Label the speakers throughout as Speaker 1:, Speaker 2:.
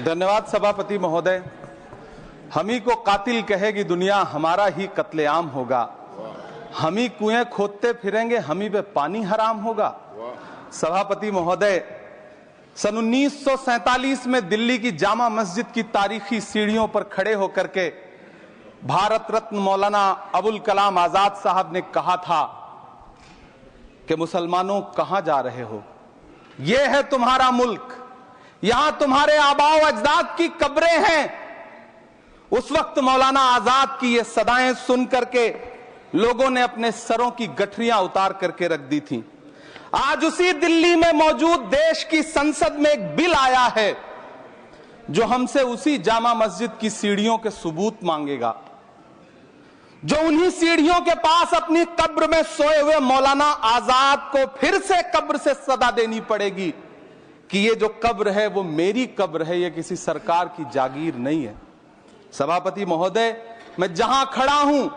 Speaker 1: धन्यवाद सभापति महोदय। हम ही को कातिल कहेगी दुनिया, हमारा ही कत्लेआम होगा। हम ही कुएं खोदते फिरेंगे, हम ही पे पानी हराम होगा। सभापति महोदय, सन 1947 में दिल्ली की जामा मस्जिद की तारीखी सीढ़ियों पर खड़े होकर के भारत रत्न मौलाना अबुल कलाम आजाद साहब ने कहा था कि मुसलमानों कहां जा रहे हो, यह है तुम्हारा मुल्क, यहां तुम्हारे आबाओ अजदाद की कब्रें हैं। उस वक्त मौलाना आजाद की ये सदाएं सुन करके लोगों ने अपने सरों की गठरियां उतार करके रख दी थी। आज उसी दिल्ली में मौजूद देश की संसद में एक बिल आया है जो हमसे उसी जामा मस्जिद की सीढ़ियों के सबूत मांगेगा, जो उन्हीं सीढ़ियों के पास अपनी कब्र में सोए हुए मौलाना आजाद को फिर से कब्र से सदा देनी पड़ेगी कि ये जो कब्र है वो मेरी कब्र है, ये किसी सरकार की जागीर नहीं है। सभापति महोदय, मैं जहां खड़ा हूं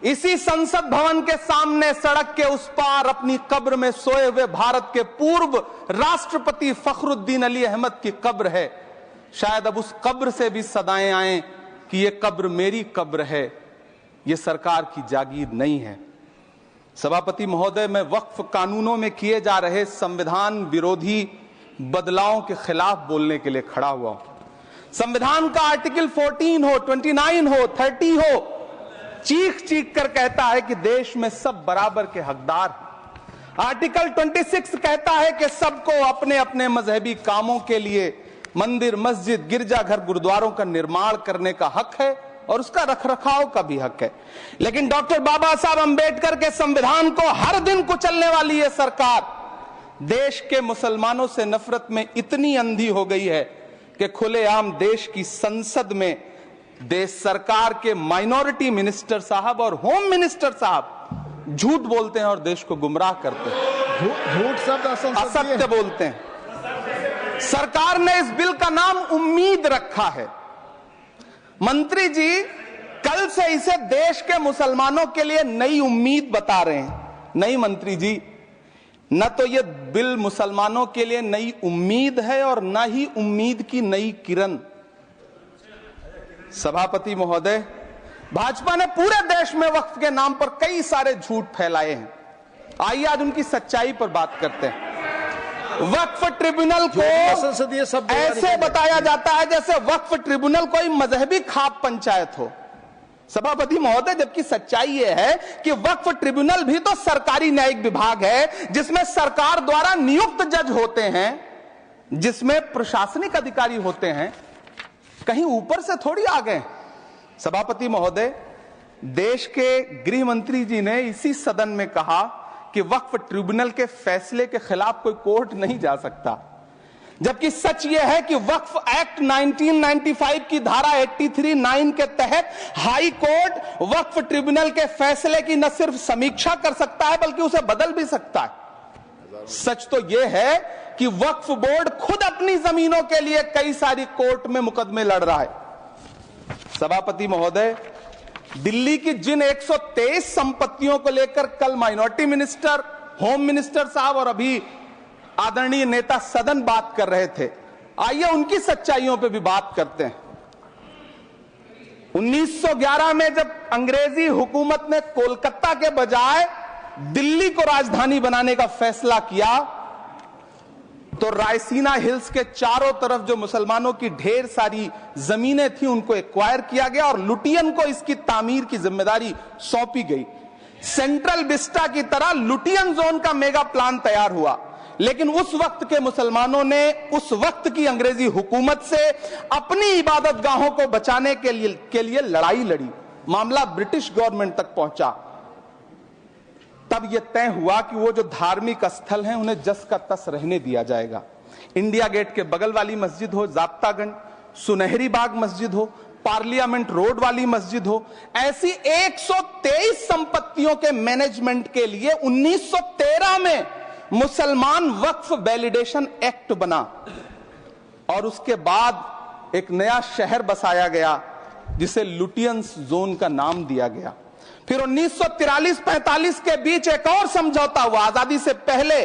Speaker 1: इसी संसद भवन के सामने सड़क के उस पार अपनी कब्र में सोए हुए भारत के पूर्व राष्ट्रपति फखरुद्दीन अली अहमद की कब्र है। शायद अब उस कब्र से भी सदाएं आए कि ये कब्र मेरी कब्र है, ये सरकार की जागीर नहीं है। सभापति महोदय, मैं वक्फ कानूनों में किए जा रहे संविधान विरोधी बदलावों के खिलाफ बोलने के लिए खड़ा हुआ हूं। संविधान का आर्टिकल 14 हो, 29 हो, 30 हो, चीख चीख कर कहता है कि देश में सब बराबर के हकदार हैं। आर्टिकल 26 कहता है कि सबको अपने अपने मजहबी कामों के लिए मंदिर, मस्जिद, गिरजाघर, गुरुद्वारों का निर्माण करने का हक है और उसका रखरखाव का भी हक है। लेकिन डॉक्टर बाबा साहब अंबेडकर के संविधान को हर दिन कुचलने वाली ये सरकार देश के मुसलमानों से नफरत में इतनी अंधी हो गई है कि खुलेआम देश की संसद में देश सरकार के माइनॉरिटी मिनिस्टर साहब और होम मिनिस्टर साहब झूठ बोलते हैं और देश को गुमराह करते हैं।
Speaker 2: झूठ शब्द
Speaker 1: असत्य बोलते हैं। सरकार ने इस बिल का नाम उम्मीद रखा है। मंत्री जी कल से इसे देश के मुसलमानों के लिए नई उम्मीद बता रहे हैं। नहीं मंत्री जी, न तो ये बिल मुसलमानों के लिए नई उम्मीद है और न ही उम्मीद की नई किरण। सभापति महोदय, भाजपा ने पूरे देश में वक्फ के नाम पर कई सारे झूठ फैलाए हैं। आइए आज उनकी सच्चाई पर बात करते हैं। वक्फ ट्रिब्यूनल को ऐसे बताया जाता है जैसे वक्फ ट्रिब्यूनल कोई मजहबी खाप पंचायत हो। सभापति महोदय, जबकि सच्चाई यह है कि वक्फ ट्रिब्यूनल भी तो सरकारी न्यायिक विभाग है जिसमें सरकार द्वारा नियुक्त जज होते हैं, जिसमें प्रशासनिक अधिकारी होते हैं, कहीं ऊपर से थोड़ी आ गए। सभापति महोदय, देश के गृह मंत्री जी ने इसी सदन में कहा कि वक्फ ट्रिब्यूनल के फैसले के खिलाफ कोई कोर्ट नहीं जा सकता, जबकि सच यह है कि वक्फ एक्ट 1995 की धारा 83(9) के तहत हाई कोर्ट वक्फ ट्रिब्यूनल के फैसले की न सिर्फ समीक्षा कर सकता है बल्कि उसे बदल भी सकता है। सच तो यह है कि वक्फ बोर्ड खुद अपनी जमीनों के लिए कई सारी कोर्ट में मुकदमे लड़ रहा है। सभापति महोदय, दिल्ली की जिन 123 संपत्तियों को लेकर कल माइनॉरिटी मिनिस्टर, होम मिनिस्टर साहब और अभी आदरणीय नेता सदन बात कर रहे थे, आइए उनकी सच्चाइयों पे भी बात करते हैं। 1911 में जब अंग्रेजी हुकूमत ने कोलकाता के बजाय दिल्ली को राजधानी बनाने का फैसला किया तो रायसीना हिल्स के चारों तरफ जो मुसलमानों की ढेर सारी जमीनें थी उनको एक्वायर किया गया और लुटियन को इसकी तामीर की जिम्मेदारी सौंपी गई। सेंट्रल विस्टा की तरह लुटियन जोन का मेगा प्लान तैयार हुआ, लेकिन उस वक्त के मुसलमानों ने उस वक्त की अंग्रेजी हुकूमत से अपनी इबादत गाहों को बचाने के लिए लड़ाई लड़ी। मामला ब्रिटिश गवर्नमेंट तक पहुंचा। तब यह तय हुआ कि वो जो धार्मिक स्थल हैं उन्हें जस का तस रहने दिया जाएगा। इंडिया गेट के बगल वाली मस्जिद हो, जाप्तागंज, सुनहरी बाग मस्जिद हो, पार्लियामेंट रोड वाली मस्जिद हो, ऐसी 123 संपत्तियों के मैनेजमेंट के लिए 1913 में मुसलमान वक्फ वैलिडेशन एक्ट बना और उसके बाद एक नया शहर बसाया गया जिसे लुटियंस जोन का नाम दिया गया। फिर 1943-45 के बीच एक और समझौता हुआ। आजादी से पहले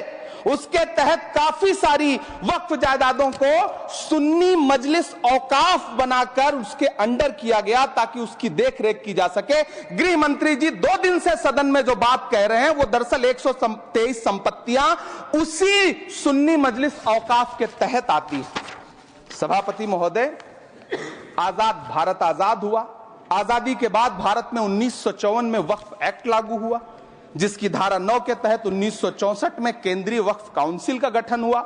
Speaker 1: उसके तहत काफी सारी वक्फ जायदादों को सुन्नी मजलिस औकाफ बनाकर उसके अंडर किया गया ताकि उसकी देखरेख की जा सके। गृह मंत्री जी 2 दिन से सदन में जो बात कह रहे हैं वो दरअसल 123 संपत्तियां उसी सुन्नी मजलिस औकाफ के तहत आती है। सभापति महोदय, आजाद भारत आजाद हुआ। आजादी के बाद भारत में 1954 में वक्फ एक्ट लागू हुआ, जिसकी धारा 9 के तहत 1964 में केंद्रीय वक्फ काउंसिल का गठन हुआ।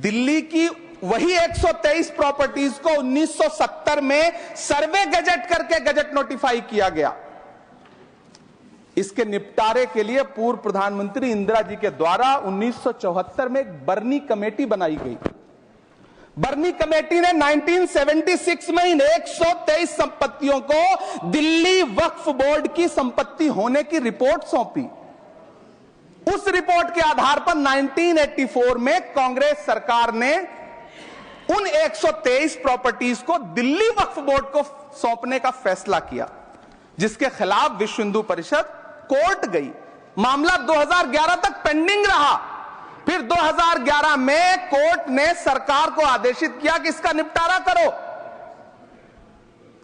Speaker 1: दिल्ली की वही 123 प्रॉपर्टीज को 1970 में सर्वे गजट करके गजट नोटिफाई किया गया। इसके निपटारे के लिए पूर्व प्रधानमंत्री इंदिरा जी के द्वारा 1974 में एक बर्नी कमेटी बनाई गई। बर्नी कमेटी ने 1976 में इन 123 संपत्तियों को दिल्ली वक्फ बोर्ड की संपत्ति होने की रिपोर्ट सौंपी। उस रिपोर्ट के आधार पर 1984 में कांग्रेस सरकार ने उन 123 प्रॉपर्टीज को दिल्ली वक्फ बोर्ड को सौंपने का फैसला किया, जिसके खिलाफ विश्व हिंदू परिषद कोर्ट गई। मामला 2011 तक पेंडिंग रहा। फिर 2011 में कोर्ट ने सरकार को आदेशित किया कि इसका निपटारा करो।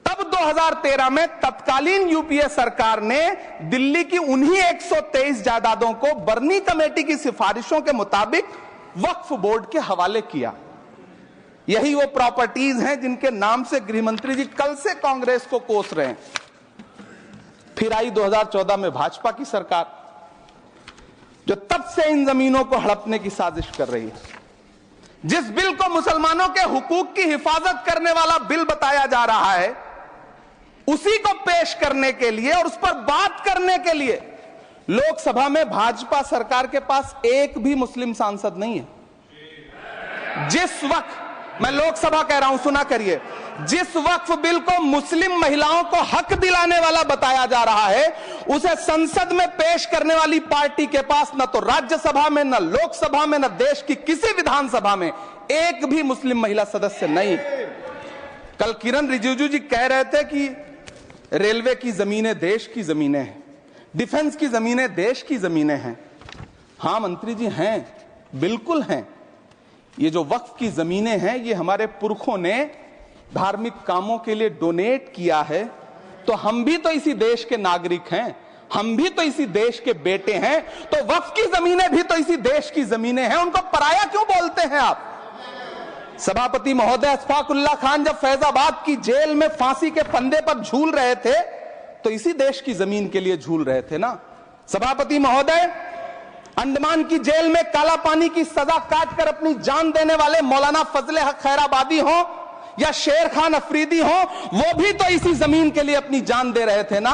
Speaker 1: तब 2013 में तत्कालीन यूपीए सरकार ने दिल्ली की उन्हीं 123 जायदादों को बर्नी कमेटी की सिफारिशों के मुताबिक वक्फ बोर्ड के हवाले किया। यही वो प्रॉपर्टीज हैं जिनके नाम से गृहमंत्री जी कल से कांग्रेस को कोस रहे हैं। फिर आई 2014 में भाजपा की सरकार, जो तब से इन जमीनों को हड़पने की साजिश कर रही है। जिस बिल को मुसलमानों के हुकूक की हिफाजत करने वाला बिल बताया जा रहा है, उसी को पेश करने के लिए और उस पर बात करने के लिए लोकसभा में भाजपा सरकार के पास एक भी मुस्लिम सांसद नहीं है। जिस वक्त, मैं लोकसभा कह रहा हूं, सुना करिए, जिस वक्फ बिल को मुस्लिम महिलाओं को हक दिलाने वाला बताया जा रहा है, उसे संसद में पेश करने वाली पार्टी के पास न तो राज्यसभा में, न लोकसभा में, न देश की किसी विधानसभा में एक भी मुस्लिम महिला सदस्य नहीं। कल किरण रिजिजू जी कह रहे थे कि रेलवे की जमीनें देश की जमीनें हैं, डिफेंस की जमीनें देश की जमीनें हैं। हां मंत्री जी, हैं, बिल्कुल हैं। ये जो वक्फ की जमीनें हैं, ये हमारे पुरखों ने धार्मिक कामों के लिए डोनेट किया है। तो हम भी तो इसी देश के नागरिक हैं, हम भी तो इसी देश के बेटे हैं। तो वक्फ की जमीनें भी तो इसी देश की जमीनें हैं, उनको पराया क्यों बोलते हैं आप? सभापति महोदय, अशफाकुल्लाह खान जब फैजाबाद की जेल में फांसी के फंदे पर झूल रहे थे, तो इसी देश की जमीन के लिए झूल रहे थे ना। सभापति महोदय, अंडमान की जेल में काला पानी की सजा काटकर अपनी जान देने वाले मौलाना फजले हक खैराबादी हो या शेर खान अफरीदी हो, वो भी तो इसी जमीन के लिए अपनी जान दे रहे थे ना।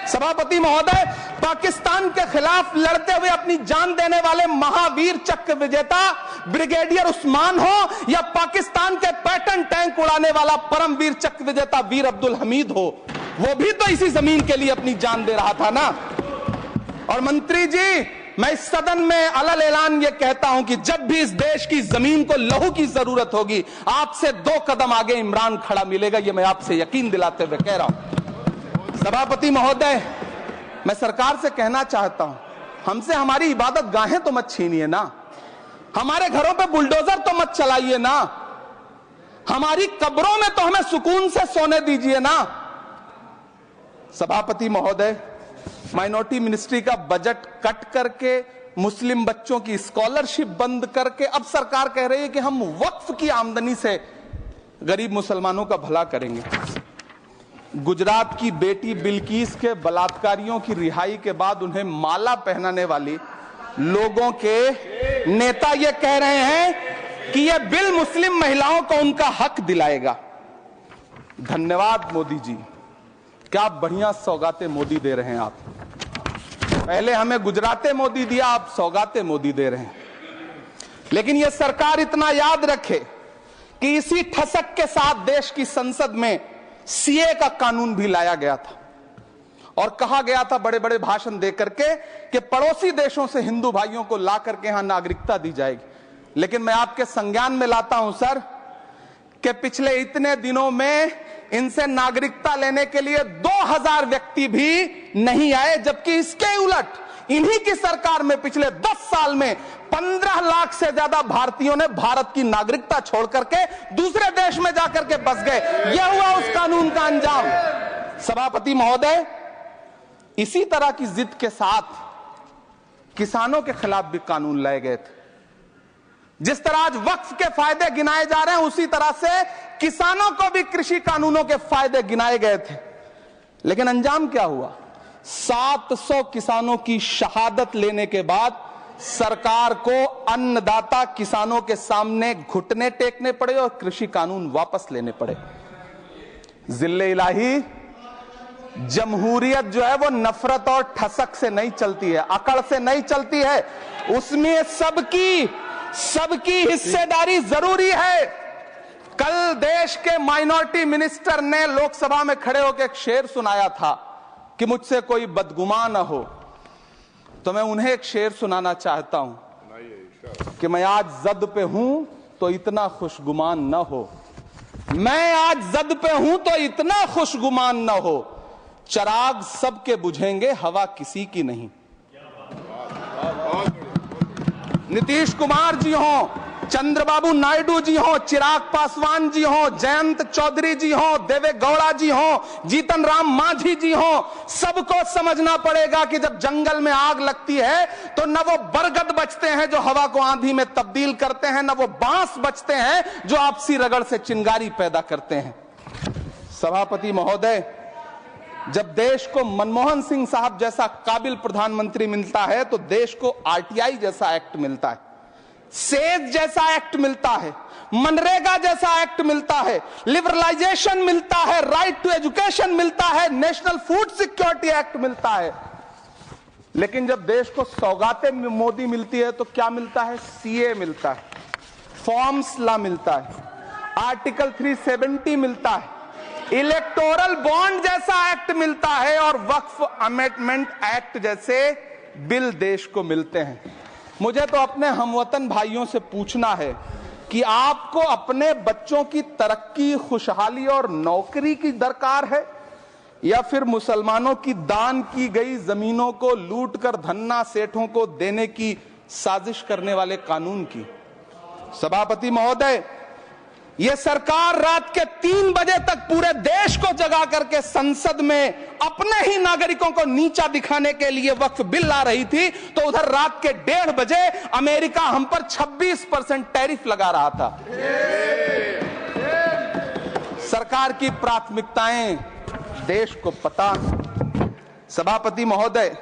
Speaker 1: सभापति महोदय, पाकिस्तान के खिलाफ लड़ते हुए अपनी जान देने वाले महावीर चक्र विजेता ब्रिगेडियर उस्मान हो या पाकिस्तान के पैटर्न टैंक उड़ाने वाला परमवीर चक्र विजेता वीर अब्दुल हमीद हो, वो भी तो इसी जमीन के लिए अपनी जान दे रहा था ना। और मंत्री जी, मैं इस सदन में अलल ऐलान ये कहता हूं कि जब भी इस देश की जमीन को लहू की जरूरत होगी, आपसे 2 कदम आगे इमरान खड़ा मिलेगा। ये मैं आपसे यकीन दिलाते हुए कह रहा हूं। सभापति महोदय, मैं सरकार से कहना चाहता हूं, हमसे हमारी इबादत गाहें तो मत छीनिए ना, हमारे घरों पे बुलडोजर तो मत चलाइए ना, हमारी कब्रों में तो हमें सुकून से सोने दीजिए ना। सभापति महोदय, माइनॉरिटी मिनिस्ट्री का बजट कट करके, मुस्लिम बच्चों की स्कॉलरशिप बंद करके अब सरकार कह रही है कि हम वक्फ की आमदनी से गरीब मुसलमानों का भला करेंगे। गुजरात की बेटी बिल्किस के बलात्कारियों की रिहाई के बाद उन्हें माला पहनाने वाली लोगों के नेता ये कह रहे हैं कि यह बिल मुस्लिम महिलाओं को उनका हक दिलाएगा। धन्यवाद मोदी जी, क्या बढ़िया सौगातें मोदी दे रहे हैं आप। पहले हमें गुजराते मोदी दिया, आप सौगाते मोदी दे रहे हैं। लेकिन यह सरकार इतना याद रखे कि इसी ठसक के साथ देश की संसद में सीए का कानून भी लाया गया था और कहा गया था बड़े बड़े भाषण देकर के कि पड़ोसी देशों से हिंदू भाइयों को ला करके यहां नागरिकता दी जाएगी। लेकिन मैं आपके संज्ञान में लाता हूं सर कि पिछले इतने दिनों में इनसे नागरिकता लेने के लिए 2000 व्यक्ति भी नहीं आए, जबकि इसके उलट इन्हीं की सरकार में पिछले 10 साल में 15 लाख से ज्यादा भारतीयों ने भारत की नागरिकता छोड़ करके दूसरे देश में जाकर के बस गए। यह हुआ उस कानून का अंजाम। सभापति महोदय, इसी तरह की जिद के साथ किसानों के खिलाफ भी कानून लाए गए थे। जिस तरह आज वक्फ के फायदे गिनाए जा रहे हैं, उसी तरह से किसानों को भी कृषि कानूनों के फायदे गिनाए गए थे। लेकिन अंजाम क्या हुआ? 700 किसानों की शहादत लेने के बाद सरकार को अन्नदाता किसानों के सामने घुटने टेकने पड़े और कृषि कानून वापस लेने पड़े। जिल्ले इलाही, जमहूरियत जो है वो नफरत और ठसक से नहीं चलती है, अकड़ से नहीं चलती है। उसमें सबकी हिस्सेदारी जरूरी है। कल देश के माइनॉरिटी मिनिस्टर ने लोकसभा में खड़े होकर एक शेर सुनाया था कि मुझसे कोई बदगुमान न हो। तो मैं उन्हें एक शेर सुनाना चाहता हूं कि मैं आज जद पे हूं तो इतना खुशगुमान न हो, मैं आज जद पे हूं तो इतना खुशगुमान न हो, चराग सबके बुझेंगे हवा किसी की नहीं। नीतीश कुमार जी हो, चंद्रबाबू नायडू जी हो, चिराग पासवान जी हो, जयंत चौधरी जी हो, देवे गौड़ा जी हो, जीतन राम मांझी जी हो, सबको समझना पड़ेगा कि जब जंगल में आग लगती है तो न वो बरगद बचते हैं जो हवा को आंधी में तब्दील करते हैं, न वो बांस बचते हैं जो आपसी रगड़ से चिंगारी पैदा करते हैं। सभापति महोदय, जब देश को मनमोहन सिंह साहब जैसा काबिल प्रधानमंत्री मिलता है तो देश को आरटीआई जैसा एक्ट मिलता है, सेज जैसा एक्ट मिलता है, मनरेगा जैसा एक्ट मिलता है, लिबरलाइजेशन मिलता है, राइट टू एजुकेशन मिलता है, नेशनल फूड सिक्योरिटी एक्ट मिलता है। लेकिन जब देश को सौगातें मोदी मिलती है तो क्या मिलता है? सीए मिलता है, फॉर्म्स लॉ मिलता है, आर्टिकल 370 मिलता है, इलेक्टोरल बॉन्ड जैसा एक्ट मिलता है और वक्फ अमेंडमेंट एक्ट जैसे बिल देश को मिलते हैं। मुझे तो अपने हमवतन भाइयों से पूछना है कि आपको अपने बच्चों की तरक्की, खुशहाली और नौकरी की दरकार है या फिर मुसलमानों की दान की गई जमीनों को लूटकर धन्ना सेठों को देने की साजिश करने वाले कानून की? सभापति महोदय, यह सरकार रात के 3 बजे तक पूरे देश को जगा करके संसद में अपने ही नागरिकों को नीचा दिखाने के लिए वक्फ बिल ला रही थी, तो उधर रात के 1:30 बजे अमेरिका हम पर 26% टैरिफ लगा रहा था। सरकार की प्राथमिकताएं देश को पता। सभापति महोदय,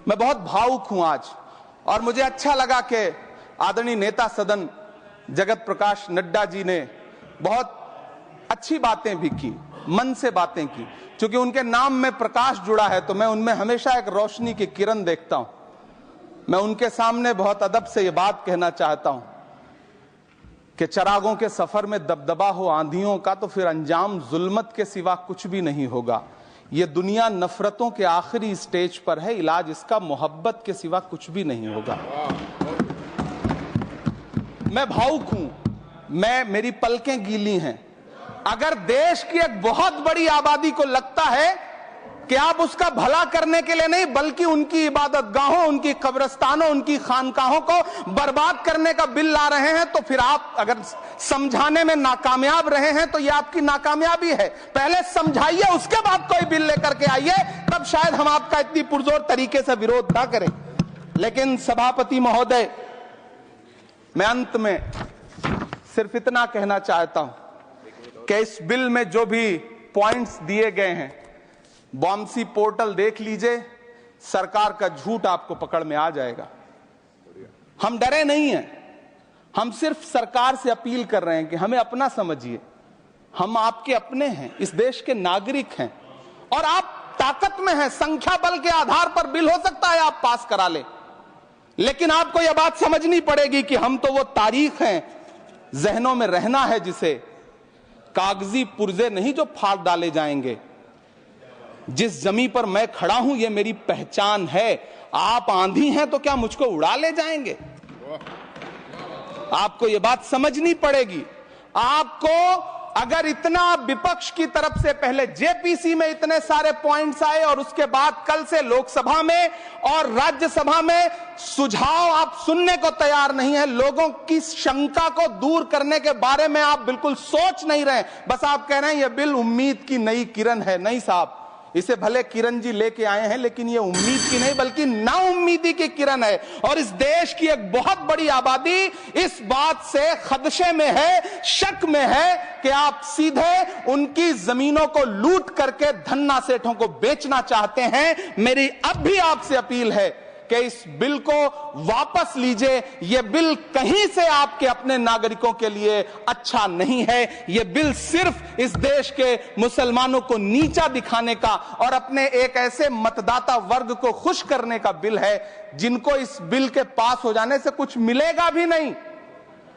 Speaker 1: मैं बहुत भावुक हूं आज, और मुझे अच्छा लगा कि आदरणीय नेता सदन जगत प्रकाश नड्डा जी ने बहुत अच्छी बातें भी की, मन से बातें की। क्योंकि उनके नाम में प्रकाश जुड़ा है तो मैं उनमें हमेशा एक रोशनी की किरण देखता हूं। मैं उनके सामने बहुत अदब से यह बात कहना चाहता हूं कि चरागों के सफर में दबदबा हो आंधियों का तो फिर अंजाम जुल्मत के सिवा कुछ भी नहीं होगा। यह दुनिया नफरतों के आखिरी स्टेज पर है, इलाज इसका मोहब्बत के सिवा कुछ भी नहीं होगा। मैं भावुक हूं, मेरी पलकें गीली हैं। अगर देश की एक बहुत बड़ी आबादी को लगता है कि आप उसका भला करने के लिए नहीं बल्कि उनकी इबादतगाहों, उनकी कब्रिस्तानों, उनकी खानकाहों को बर्बाद करने का बिल ला रहे हैं, तो फिर आप अगर समझाने में नाकामयाब रहे हैं तो यह आपकी नाकामयाबी है। पहले समझाइए, उसके बाद कोई बिल लेकर के आइए, तब शायद हम आपका इतनी पुरजोर तरीके से विरोध ना करें। लेकिन सभापति महोदय, मैं अंत में सिर्फ इतना कहना चाहता हूं कि इस बिल में जो भी पॉइंट्स दिए गए हैं, बॉम्सी पोर्टल देख लीजिए, सरकार का झूठ आपको पकड़ में आ जाएगा। हम डरे नहीं हैं, हम सिर्फ सरकार से अपील कर रहे हैं कि हमें अपना समझिए। हम आपके अपने हैं, इस देश के नागरिक हैं और आप ताकत में हैं। संख्या बल के आधार पर बिल हो सकता है आप पास करा ले, लेकिन आपको यह बात समझनी पड़ेगी कि हम तो वो तारीख हैं, जहनों में रहना है जिसे, कागजी पुर्जे नहीं जो फाड़ डाले जाएंगे। जिस जमीन पर मैं खड़ा हूं यह मेरी पहचान है। आप आंधी हैं तो क्या मुझको उड़ा ले जाएंगे? आपको यह बात समझनी पड़ेगी। आपको अगर इतना विपक्ष की तरफ से पहले जेपीसी में इतने सारे पॉइंट्स आए और उसके बाद कल से लोकसभा में और राज्यसभा में सुझाव आप सुनने को तैयार नहीं है, लोगों की शंका को दूर करने के बारे में आप बिल्कुल सोच नहीं रहे, बस आप कह रहे हैं यह बिल उम्मीद की नई किरण है। नहीं साहब, इसे भले किरण जी लेके आए हैं, लेकिन ये उम्मीद की नहीं बल्कि नाउम्मीदी की किरण है। और इस देश की एक बहुत बड़ी आबादी इस बात से खदशे में है, शक में है कि आप सीधे उनकी जमीनों को लूट करके धन्ना सेठों को बेचना चाहते हैं। मेरी अब भी आपसे अपील है कि इस बिल को वापस लीजिए। यह बिल कहीं से आपके अपने नागरिकों के लिए अच्छा नहीं है। यह बिल सिर्फ इस देश के मुसलमानों को नीचा दिखाने का और अपने एक ऐसे मतदाता वर्ग को खुश करने का बिल है जिनको इस बिल के पास हो जाने से कुछ मिलेगा भी नहीं,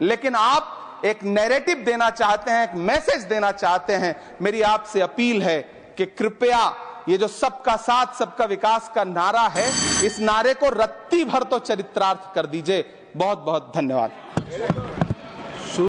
Speaker 1: लेकिन आप एक नैरेटिव देना चाहते हैं, एक मैसेज देना चाहते हैं। मेरी आपसे अपील है कि कृपया ये जो सबका साथ सबका विकास का नारा है, इस नारे को रत्ती भर तो चरित्रार्थ कर दीजिए। बहुत बहुत धन्यवाद।